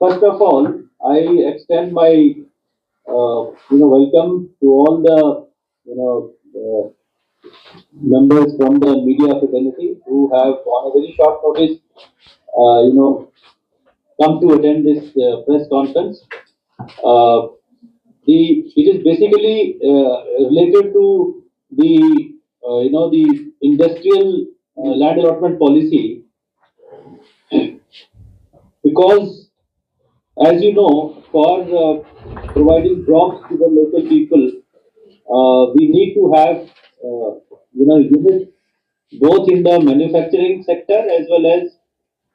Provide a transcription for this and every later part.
First of all, I extend my welcome to all the you know members from the media fraternity who have on a very short notice come to attend this press conference. Uh, it is basically related to the industrial land allotment policy, because as you know, for providing jobs to the local people, we need to have units both in the manufacturing sector as well as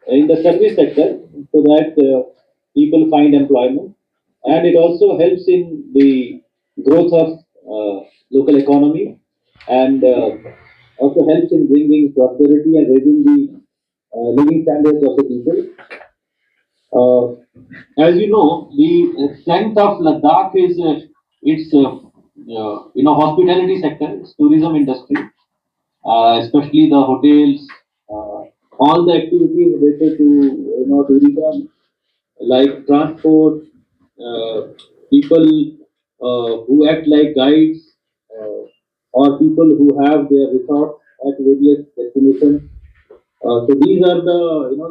in the service sector, so that people find employment, and it also helps in the growth of local economy, and also helps in bringing prosperity and raising the living standards of the people. Uh, as you know, the strength of Ladakh is its hospitality sector, its tourism industry, especially the hotels, uh, all the activities related to tourism, like transport, uh, people who act like guides, uh, or people who have their resorts at various destinations. So these are the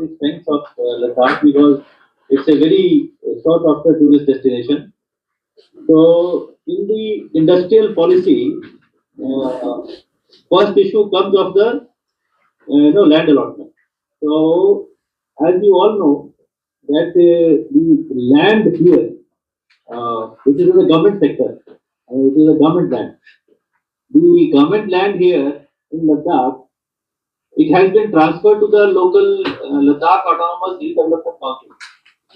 the strengths of Ladakh, because it's a very sought after tourist destination. So in the industrial policy, uh, first issue comes of the land allotment. So as you all know that the land here, which is in the government sector, it is a government land. The government land here in Ladakh, it has been transferred to the local Ladakh Autonomous Hill Development Council.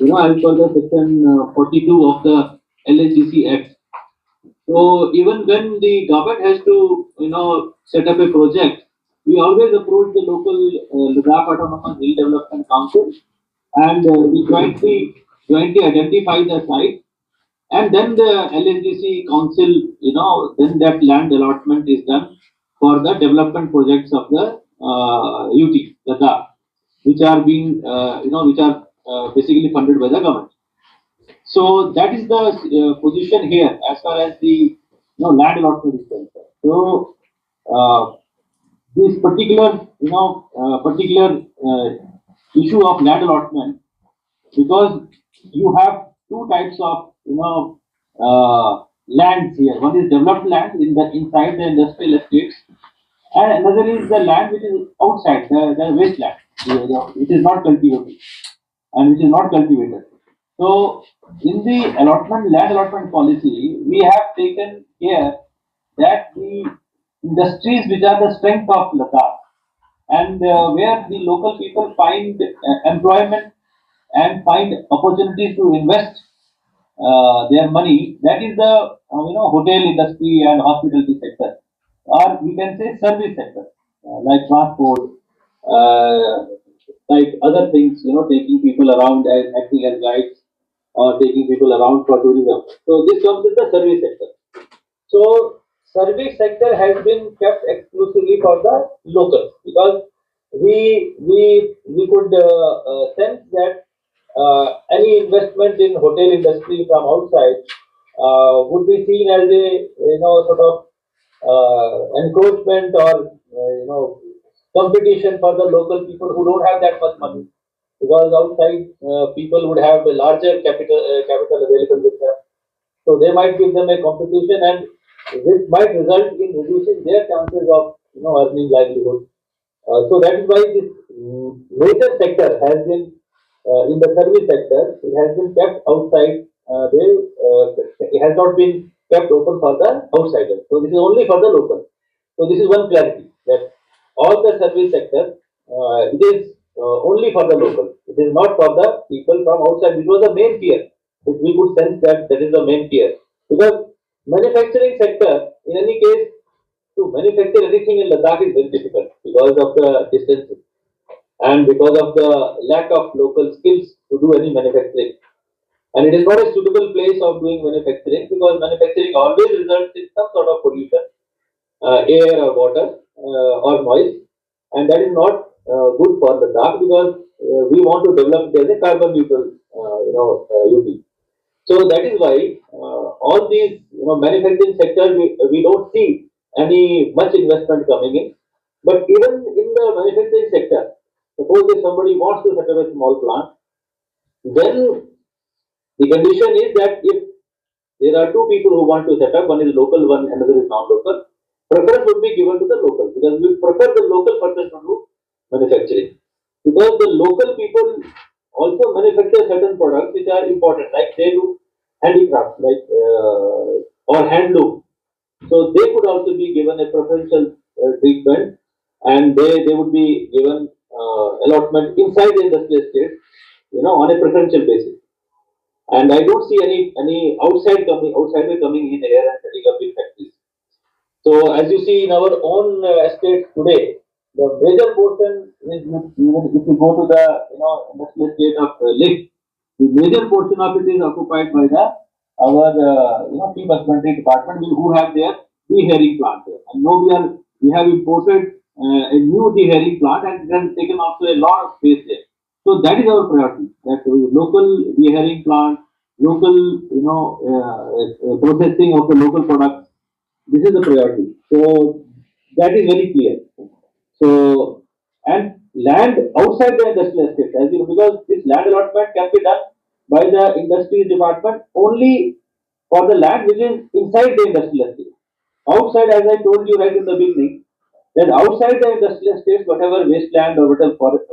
As per the section 42 of the LHDC Act. So even when the government has to, set up a project, we always approach the local Ladakh Autonomous Hill Development Council, and we jointly identify the site, and then the LHDC Council, then that land allotment is done for the development projects of the UT Ladakh, which are being, which are basically funded by the government. So that is the position here as far as the land allotment is concerned. So uh, this particular issue of land allotment, because you have two types of lands here. One is developed land inside the industrial estates, and another is the land which is outside the wasteland, which is not cultivated and which is not cultivated. So, in the land allotment policy, we have taken care that the industries which are the strength of Ladakh, and where the local people find employment and find opportunities to invest their money, that is the hotel industry and hospitality sector, or we can say service sector, like transport, uh, like other things, taking people around as acting as guides, or taking people around for tourism. So this comes in the service sector. So service sector has been kept exclusively for the locals, because we could sense that any investment in hotel industry from outside would be seen as a sort of encroachment, or competition for the local people who don't have that much money, because outside people would have a larger capital available with them, so they might give them a competition, and which might result in reducing their chances of earning livelihood. So that is why this major sector has been in the service sector. It has been kept outside. It has not been kept open for the outsiders. So this is only for the local. So this is one clarity, that all the service sector, it is only for the local. It is not for the people from outside, which was the main fear. We could sense that that is the main fear, because manufacturing sector, in any case, to manufacture anything in Ladakh is very difficult because of the distances and because of the lack of local skills to do any manufacturing. And it is not a suitable place of doing manufacturing, because manufacturing always results in some sort of pollution, air or water, or noise, and that is not good for the Ladakh, because we want to develop it as a carbon neutral UP. So that is why all these manufacturing sector we don't see any much investment coming in. But even in the manufacturing sector, suppose if somebody wants to set up a small plant, then the condition is that if there are two people who want to set up, one is local, one another is non-local, preference would be given to the local because we prefer the local person to do manufacturing. Because the local people also manufacture certain products which are important, like they do handicraft, like or handloom. So they could also be given a preferential treatment, and they would be given allotment inside the industrial estate, on a preferential basis. And I don't see any outsider coming in here and setting up big factories. So as you see in our own estates today, the major portion is, even if you go to the industrial estate of Lake, the major portion of it is occupied by the our sheep husbandry department who have their dehairing plant there. And now we have imported a new dehairing plant, and it has taken also a lot of space there. So that is our priority. That local dehairing plant, local processing of the local products. This is the priority. So that is very clear. So, and land outside the industrial estate, as you know, because this land allotment can be done by the industries department only for the land which is inside the industrial estate. Outside, as I told you right in the beginning, that outside the industrial estates, whatever wasteland or whatever forest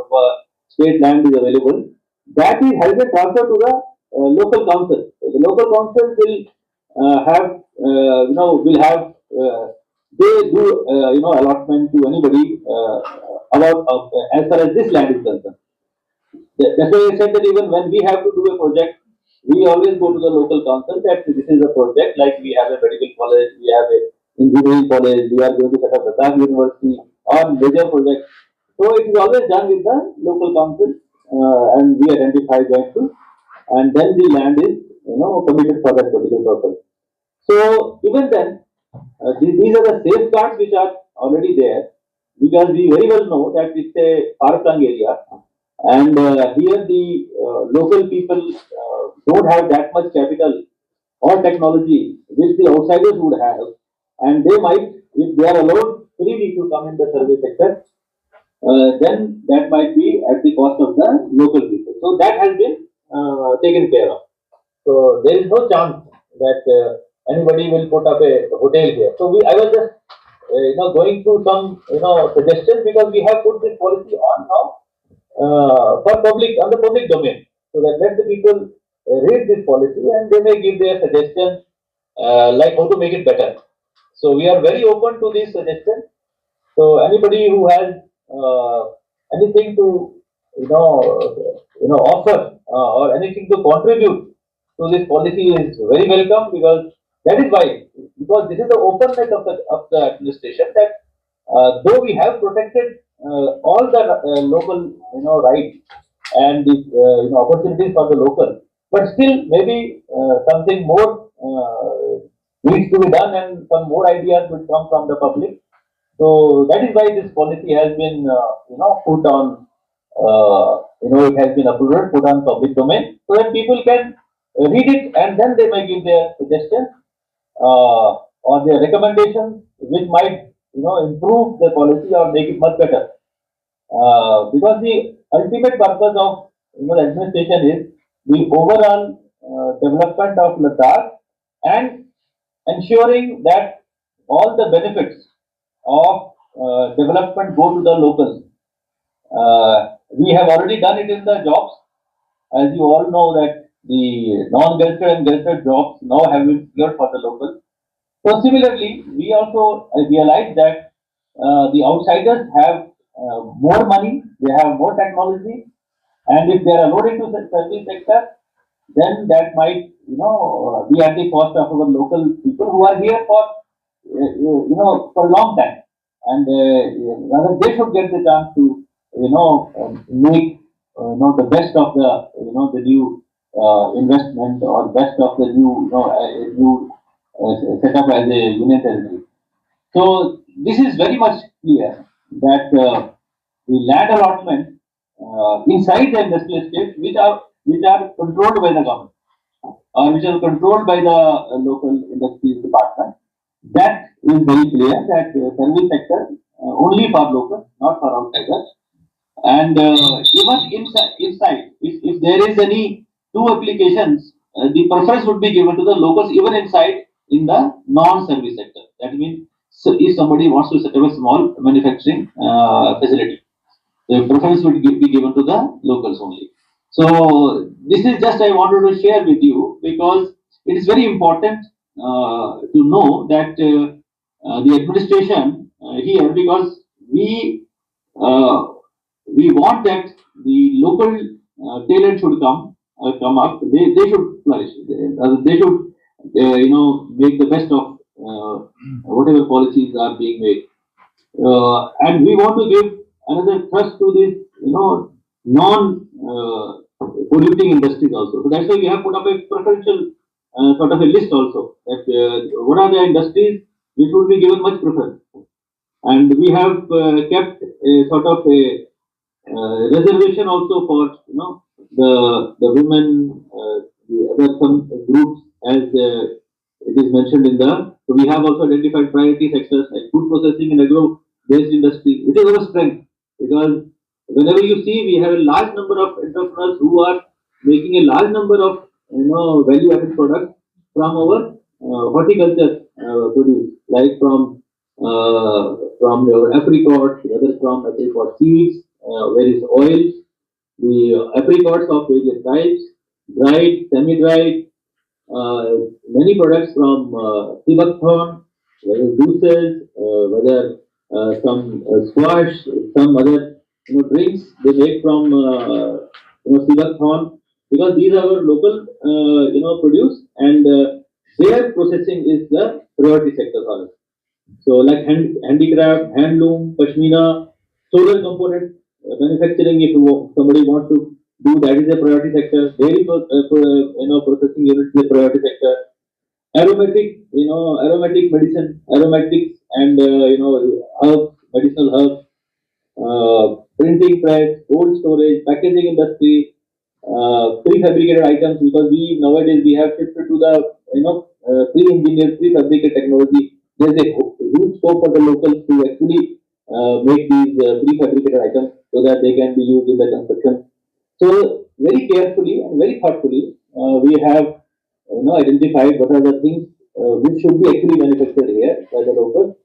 state land is available, that is has been transferred to the local council. So the local council will will have they do allotment to anybody about as far as this land is concerned. That's why I said that even when we have to do a project, we always go to the local council that this is a project, like we have a medical college, we have a engineering college, we are going to set up the Ladakh University or major project. So it is always done with the local council, and we identify that too, and then the land is committed for that particular purpose. So even then, these are the safeguards which are already there, because we very well know that it's a far-flung area, and here the local people don't have that much capital or technology which the outsiders would have, and they might, if they are allowed freely to come in the service sector, then that might be at the cost of the local people. So that has been taken care of. So there is no chance that anybody will put up a hotel here. So I was just going through some suggestions, because we have put this policy on now for public, on the public domain, so that let the people read this policy and they may give their suggestions, like how to make it better. So we are very open to these suggestions. So anybody who has anything to offer or anything to contribute to this policy is very welcome, because that is why, because this is the openness of the administration, that though we have protected all the local rights and the opportunities for the local, but still maybe something more needs to be done, and some more ideas will come from the public. So that is why this policy has been, put on, it has been uploaded, put on public domain, so that people can read it, and then they may give their suggestions or their recommendations, which might, improve the policy or make it much better. Because the ultimate purpose of the administration is the overall development of Ladakh, and ensuring that all the benefits of development go to the locals. We have already done it in the jobs. As you all know that the non-gazetted and gazetted jobs now have been secured for the locals. So similarly, we also realize that the outsiders have more money, they have more technology, and if they are allowed into the service sector, then that might, be at the cost of our local people who are here for, for a long time, and rather they should get the chance to, make, the best of the new investment, or best of the new setup as a union territory. So this is very much clear that the land allotment inside the industrial estate, which are controlled by the government, which are controlled by the local industries department. That is very clear that service sector only for local, not for outsiders. And even inside, if there is any two applications, the preference would be given to the locals even inside in the non-service sector. That means so if somebody wants to set up a small manufacturing facility, the preference would be given to the locals only. So this is just I wanted to share with you because it is very important to know that the administration here because we uh, we want that the local talent should come up. They should flourish. They should make the best of whatever policies are being made. And we want to give another thrust to this, non polluting industries also. So that's why we have put up a preferential sort of a list also that what are the industries which would be given much preference. And we have kept a sort of a reservation also for the women, the other some groups as it is mentioned in the. So we have also identified priority sectors like food processing and agro-based industry, which is our strength because whenever you see we have a large number of entrepreneurs who are making a large number of value-added products from our horticulture produce, like from your apricots, whether from apricot seeds, various oils, the apricots of various types, dried, semi-dried, many products from Tibetan, whether juices, whether some squash, some other drinks they make from Tibetan, because these are our local produce and their processing is the priority sector for us. So like handicraft, handloom, pashmina, solar component manufacturing. If somebody wants to do that is a priority sector. Dairy processing unit is a priority sector. Aromatic, aromatic medicine, aromatics, and herbs, medicinal herbs, printing press, cold storage, packaging industry, prefabricated items because we nowadays we have shifted to the pre-engineered prefabricated technology. There's a huge scope for the locals to actually make these prefabricated items so that they can be used in the construction. So very carefully and very thoughtfully we have identified what are the things which should be actually manufactured here by the locals.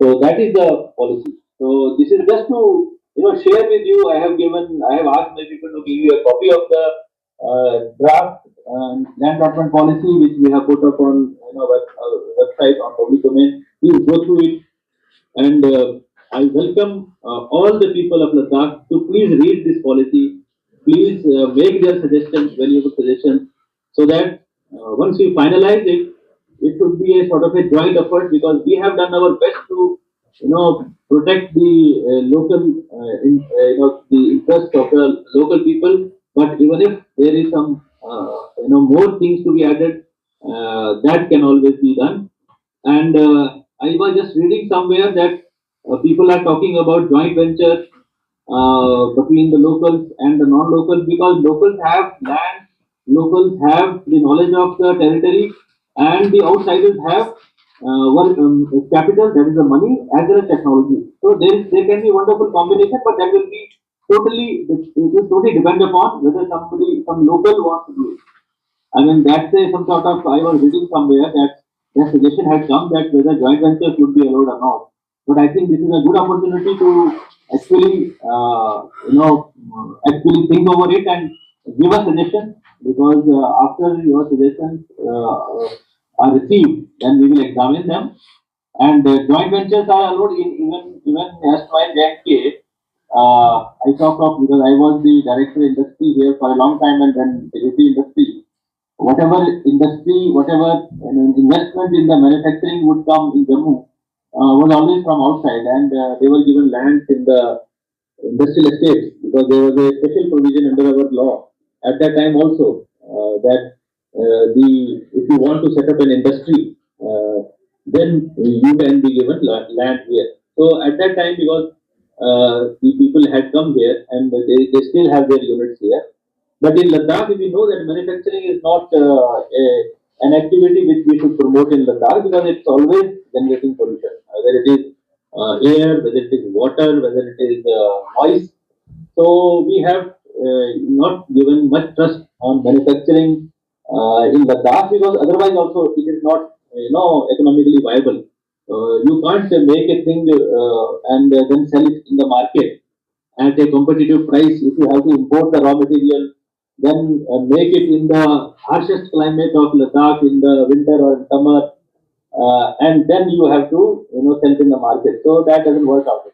So that is the policy. So this is just to share with you. I have asked my people to give you a copy of the draft land allotment policy which we have put up on website on public domain. Please go through it, and I welcome all the people of Ladakh to please read this policy. Please make their suggestions, valuable suggestions, so that once we finalize it, it should be a sort of a joint effort because we have done our best to, protect the local, the interest of the local people. But even if there is some, more things to be added, that can always be done. And I was just reading somewhere that people are talking about joint ventures between the locals and the non-locals because locals have land, locals have the knowledge of the territory, and the outsiders have capital, that is the money, as well as technology. So there can be wonderful combination, but that will be it will totally depend upon whether some local wants to do it. I mean, that's some sort of, I was reading somewhere that the suggestion had come that whether joint ventures would be allowed or not. But I think this is a good opportunity to actually, actually think over it and give a suggestion because after your suggestions are received, then we will examine them. And joint ventures are allowed in even as my JNK. I talked of because I was the director industry here for a long time and then the industry whatever industry, whatever investment in the manufacturing would come in Jammu was always from outside, and they were given lands in the industrial estates because there was a special provision under our law at that time also that the if you want to set up an industry, then you can be given land here. So at that time, because the people had come here and they still have their units here, But in Ladakh, we know that manufacturing is not an activity which we should promote in Ladakh because it's always generating pollution, whether it is air, whether it is water, whether it is noise. So we have not given much trust on manufacturing in Ladakh because otherwise also it is not economically viable. You can't make a thing and then sell it in the market at a competitive price. If you have to import the raw material, then make it in the harshest climate of Ladakh in the winter or summer, and then you have to sell it in the market. So that doesn't work out.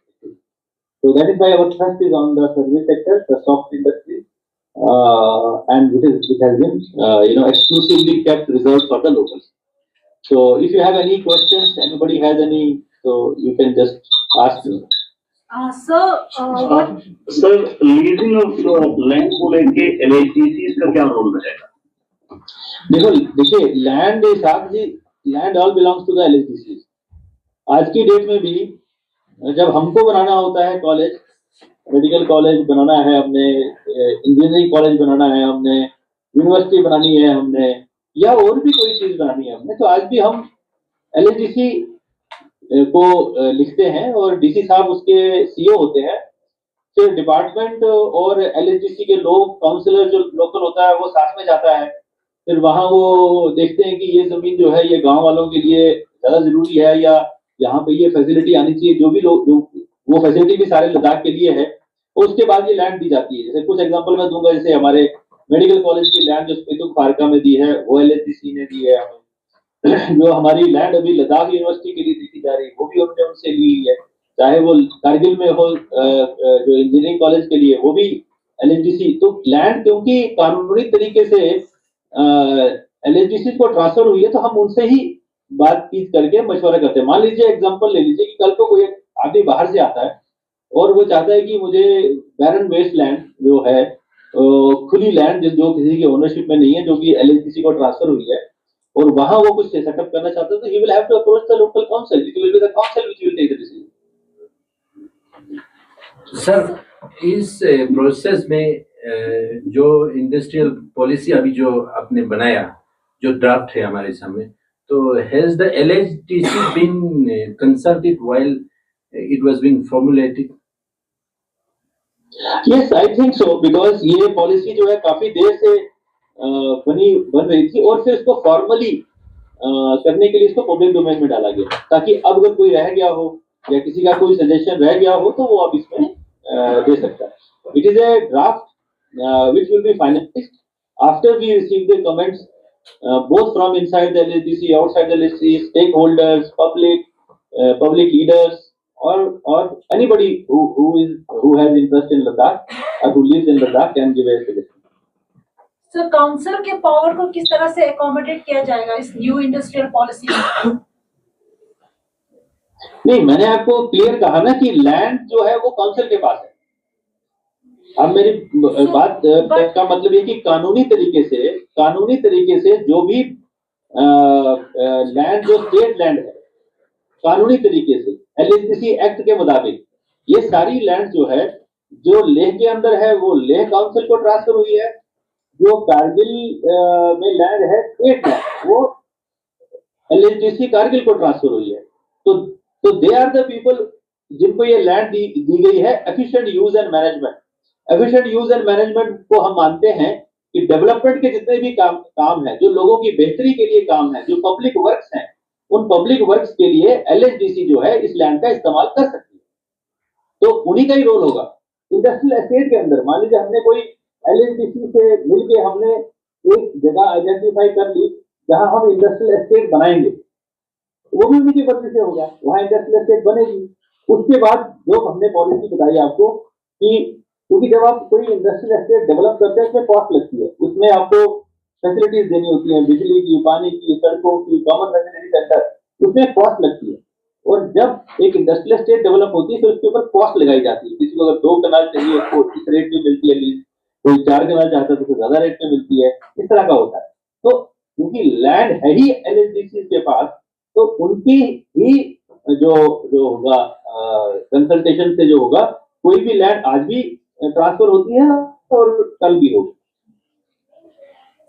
So that is why our thrust is on the service sector, the soft industry, and it has been exclusively kept reserved for the locals. So if you have any questions, anybody has any, so you can just ask me. Sir leasing of land को लेके एलआईटीसी का क्या role रहेगा? देखो देखिए land साहब जी, land all belongs to the LITC. आज की डेट में भी जब हमको बनाना होता है कॉलेज, मेडिकल कॉलेज बनाना है हमने, इंजीनियरिंग कॉलेज बनाना है हमने, यूनिवर्सिटी बनानी है हमने, या और भी कोई चीज बनानी है हमने, तो आज भी हम एलआईटीसी को लिखते हैं और डीसी साहब उसके सीईओ होते हैं। फिर डिपार्टमेंट और एलएचडीसी के लोग, काउंसलर जो लोकल होता है वो साथ में जाता है। फिर वहां वो देखते हैं कि ये जमीन जो है ये गांव वालों के लिए ज्यादा जरूरी है या यहाँ पे ये फैसिलिटी आनी चाहिए, जो भी लोग वो फैसिलिटी भी सारे लद्दाख के लिए है। उसके बाद ये लैंड दी जाती है। जैसे कुछ एग्जांपल मैं दूंगा, जैसे हमारे मेडिकल कॉलेज की लैंड जो स्पितुक फारका में दी है वो एलएचडीसी ने दी है हमें। जो हमारी लैंड अभी लद्दाख यूनिवर्सिटी के लिए दी जा रही है वो भी हमने उनसे ली है। चाहे वो कारगिल में हो जो इंजीनियरिंग कॉलेज के लिए वो भी एलएचडीसी। तो लैंड क्योंकि कानूनी तरीके से एलएचडीसी को ट्रांसफर हुई है तो हम उनसे ही बातचीत करके मशवरा करते हैं। मान लीजिए एग्जांपल ले लीजिए कि कल को कोई आदमी बाहर से आता है और वो चाहता है कि मुझे बैरन वेस्ट लैंड जो है, खुली लैंड जो किसी की ओनरशिप में नहीं है, जो कि एलएचडीसी को ट्रांसफर हुई है, और वहां वो कुछ सेटअप करना चाहते हैं, तो he will have to approach the local council, it will be the council which will take the decision. Sir इस प्रोसेस में जो इंडस्ट्रियल पॉलिसी अभी जो आपने बनाया, जो ड्राफ्ट है हमारे सामने, तो has the LHDC been consulted while it was being formulated? Yes, I think so, because ये पॉलिसी जो है काफी देर से बन रही थी और फिर इसको फॉर्मली करने के लिए इसको पब्लिक डोमेन में डाला गया, ताकि अब अगर कोई रह गया हो या किसी का कोई सजेशन रह गया हो तो वो अब इसमें दे सकता है। It is a draft which will be finalized after we receive the comments both from inside the LHDC, outside the LHDC, stakeholders, public leaders, or anybody who has interest in Ladakh or who lives in Ladakh can give a suggestion. Sir council के power को किस तरह से accommodate किया जाएगा इस new industrial policy में? नहीं, मैंने आपको क्लियर कहा ना कि लैंड जो है वो काउंसिल के पास है। अब मेरी बात का मतलब ये कि कानूनी तरीके से जो भी लैंड जो स्टेट लैंड है, कानूनी तरीके से एलएचडीसी एक्ट के मुताबिक ये सारी लैंड जो है, जो लेह के अंदर है वो लेह काउंसिल को ट्रांसफर हुई है, जो कारगिल में लैंड है स्टेट लैंड वो एलएचडीसी कारगिल को ट्रांसफर हुई है। तो दे आर द पीपल जिनको ये लैंड दी गई है। Efficient use and management, efficient use and management को हम मानते हैं कि डेवलपमेंट के जितने भी काम है, जो लोगों की बेहतरी के लिए काम है, जो पब्लिक वर्क्स हैं, उन पब्लिक वर्क्स के लिए एलएचडीसी जो है इस लैंड का इस्तेमाल कर सकती है। तो उन्हीं का ही रोल होगा। इंडस्ट्रियल एस्टेट के अंदर मान लीजिए हमने कोई एलएचडीसी से मिलके हमने एक जगह आइडेंटिफाई कर ली जहां हम इंडस्ट्रियल एस्टेट बनाएंगे, वो भी उन्हीं की मर्जी से होगा, वहां इंडस्ट्रियल एस्टेट बनेगी। उसके बाद जो हमने पॉलिसी बताई आपको कि क्योंकि जब आप कोई इंडस्ट्रियल एस्टेट डेवलप करते हैं उसमें कॉस्ट लगती है, उसमें आपको फैसिलिटीज देनी होती है, बिजली की, पानी की, सड़कों की, कॉमन फैसिलिटी सेंटर, उसमें कॉस्ट लगती है। और जब एक इंडस्ट्रियल एस्टेट डेवलप होती है तो उसके ऊपर कॉस्ट लगाई जाती है। किसी को अगर 2 कनाल चाहिए तो इस रेट में मिलती है लीज, कोई 4 कनाल चाहता है तो ज्यादा रेट में मिलती है, इस तरह का होता है। तो क्योंकि लैंड है ही एलएचडीसी के पास, तो उनकी ही जो होगा कंसल्टेशन से जो होगा, कोई भी लैंड आज भी ट्रांसफर होती है और कल भी होगी।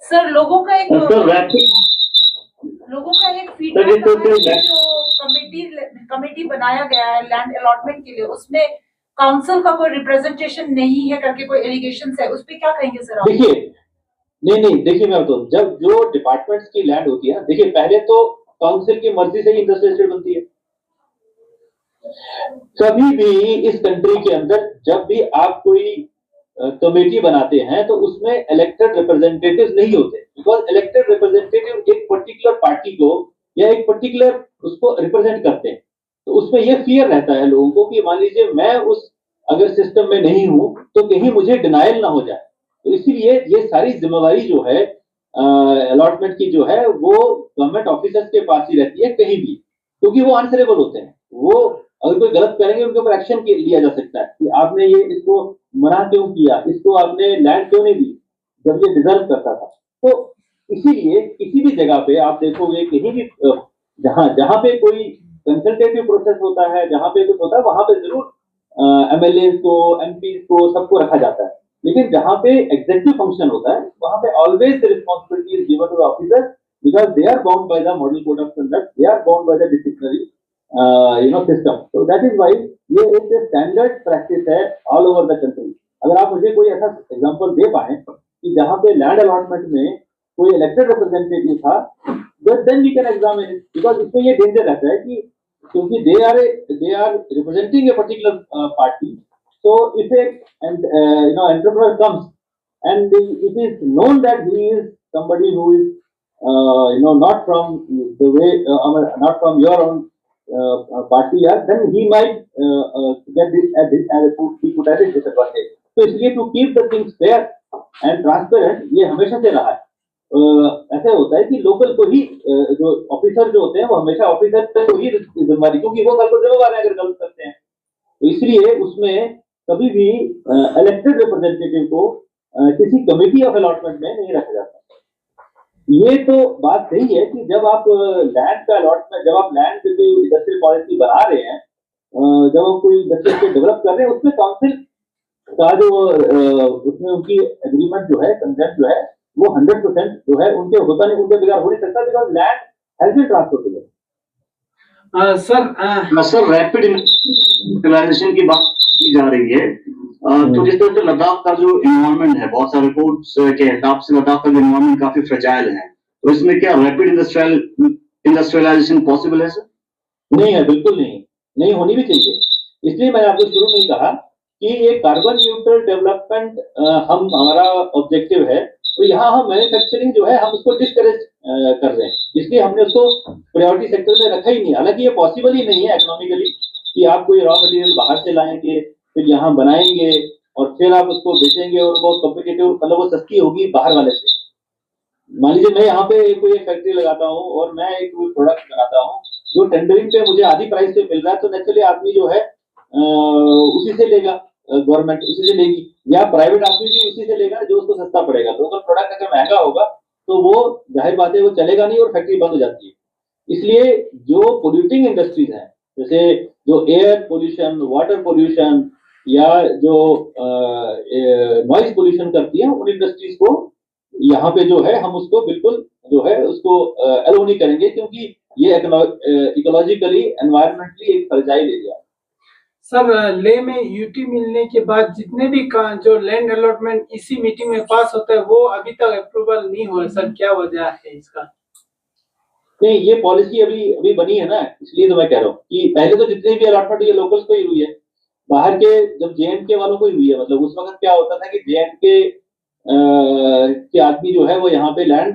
सर लोगों का एक सर रैपिड फीडबैक है कि जो कमेटी बनाया गया है लैंड अलॉटमेंट के लिए, उसमें काउंसिल का कोई रिप्रेजेंटेशन नहीं है करके कोई एलिगेशन है, उस पे क्या कहेंगे सर आप? देखिए, नहीं देखिए, मैं बताऊं, जब जो डिपार्टमेंट्स की लैंड होती है ना, देखिए पहले तो काउंसिल की मर्जी से ही इंडस्ट्रियल एस्टेट बनती है। कभी भी इस कंट्री के अंदर जब भी आप कोई कमेटी बनाते हैं तो उसमें इलेक्टेड रिप्रेजेंटेटिव्स नहीं होते, बिकॉज इलेक्टेड रिप्रेजेंटेटिव एक पर्टिकुलर पार्टी को या एक पर्टिकुलर उसको रिप्रेजेंट करते हैं। तो उसमें यह फियर रहता है लोगों को कि मान लीजिए मैं उस अगर सिस्टम में नहीं हूं तो कहीं मुझे डिनायल ना हो जाए। तो इसीलिए ये सारी जिम्मेवारी जो है अलॉटमेंट की जो है वो गवर्नमेंट ऑफिसर्स के पास ही रहती है कहीं भी, क्योंकि वो आंसरेबल होते हैं। वो अगर कोई गलत करेंगे उनके ऊपर एक्शन लिया जा सकता है कि आपने ये इसको मना क्यों किया, इसको आपने लैंड क्यों नहीं दी जब ये डिजर्व करता था। तो इसीलिए किसी भी जगह पे आप देखोगे कहीं भी जहां जहां पे कोई कंसल्टेटिव प्रोसेस होता है, जहां पे कुछ होता है, वहां पे जरूर एमएलए को, एमपी को, सबको रखा जाता है। लेकिन जहां पे एग्जीक्यूटिव फंक्शन होता है वहां पे always the responsibility is given to the officer, because they are bound by the model code of conduct, they are bound by the disciplinary system. So that is why ये एक standard practice है all over the country. अगर आप मुझे कोई ऐसा example दे पाए कि जहां पे लैंड अलॉटमेंट में कोई इलेक्टेड रिप्रेजेंटेटिव था, then we can examine it, because इसमें ये डेंजर रहता है कि क्योंकि they are representing a particular party. So if a entrepreneur comes and it is known that he is somebody who is not from the way not from your own party, then he might get this as be put at a disadvantage. So इसलिए to keep the things fair and transparent, ये हमेशा से रहा है। ऐसे होता है कि लोकल को ही जो ऑफिसर जो होते हैं वो हमेशा ऑफिसर को ही जिम्मेदारी, क्योंकि वो कल को जिम्मेवार है अगर गलत करते हैं। तो इसलिए उसमें कभी भी इलेक्टेड रिप्रेजेंटेटिव को किसी कमेटी ऑफ अलॉटमेंट में नहीं रखा जाता। ये तो बात सही है कि जब आप लैंड का अलॉटमेंट, जब आप लैंड की इंडस्ट्रियल पॉलिसी बना रहे हैं, जब आप कोई इंडस्ट्रियल डेवलप कर रहे हैं, उसमें काउंसिल का जो उसमें उनकी एग्रीमेंट जो है, कंसेंट जो है, वो 100% जो है उनके होता नहीं, उनके बिगाड़ हो नहीं सकता, because land has been transferred. Sir rapid industrialization की बात की जा रही है, तो जिस तरह से लद्दाख का जो एनवायरनमेंट है, बहुत सारे रिपोर्ट्स के हिसाब से लद्दाख का जो एनवायरनमेंट काफी फ्रेजाइल है, तो इसमें क्या रैपिड इंडस्ट्रियलाइजेशन पॉसिबल है सर? नहीं है, बिल्कुल नहीं होनी भी चाहिए। इसलिए मैंने आपको शुरू में ही कहा कि ये कार्बन न्यूट्रल डेवलपमेंट हमारा ऑब्जेक्टिव है। तो यहाँ हम मैन्युफैक्चरिंग जो है हम उसको डिस्करेज कर रहे हैं, इसलिए हमने उसको प्रायोरिटी सेक्टर में रखा ही नहीं। हालांकि ये पॉसिबल ही नहीं है इकोनॉमिकली कि आप कोई रॉ मटेरियल बाहर से लाएंगे, फिर यहाँ बनाएंगे और फिर आप उसको बेचेंगे और वो कॉम्पिटिटिव, मतलब वो सस्ती होगी बाहर वाले से। मान लीजिए मैं यहाँ पे कोई एक फैक्ट्री लगाता हूँ और मैं एक प्रोडक्ट बनाता हूँ जो टेंडरिंग पे मुझे आधी प्राइस पे मिल रहा है, तो नेचुरली आदमी जो है उसी से लेगा, गवर्नमेंट उसी से लेगी, या प्राइवेट आदमी भी उसी से लेगा जो उसको सस्ता पड़ेगा। तो अगर प्रोडक्ट अगर महंगा होगा तो वो जाहिर बात है वो चलेगा नहीं और फैक्ट्री बंद हो जाती है। इसलिए जो पोल्यूटिंग इंडस्ट्रीज हैं, जैसे जो एयर पोल्यूशन, वाटर पोल्यूशन या जो नॉइज पोल्यूशन करती है, उन इंडस्ट्रीज को यहाँ पे जो है हम उसको बिल्कुल जो है उसको अलाउ नहीं करेंगे, क्योंकि ये इकोलॉजिकली एनवायरमेंटली एक फ्रेजाइल एरिया है। सर ले में यूटी मिलने के बाद जितने भी जो लैंड अलॉटमेंट इसी मीटिंग में पास होता है वो अभी तक अप्रूवल नहीं हुआ, सर क्या वजह है इसका? नहीं, ये पॉलिसी अभी बनी है ना, इसलिए तो मैं कह रहा हूँ कि पहले तो जितनी भी अलॉटमेंट हुई है लोकल्स को ही हुई है, बाहर के जब JNK वालों को ही हुई है। मतलब उस वक्त क्या होता था कि JNK के आदमी जो है वो यहाँ पे लैंड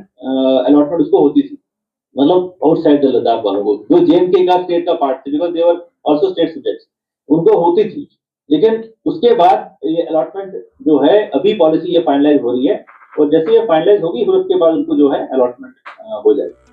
अलॉटमेंट उसको होती थी, मतलब आउटसाइड द लद्दाख वालों को, जो JNK का स्टेट का पार्ट थे, because they were also state subjects, उनको होती थी। लेकिन उसके बाद ये अलॉटमेंट जो है अभी पॉलिसी ये फाइनलाइज हो रही है, और जैसे ये फाइनलाइज होगी फिर उसके बाद उनको जो है अलॉटमेंट हो जाएगी।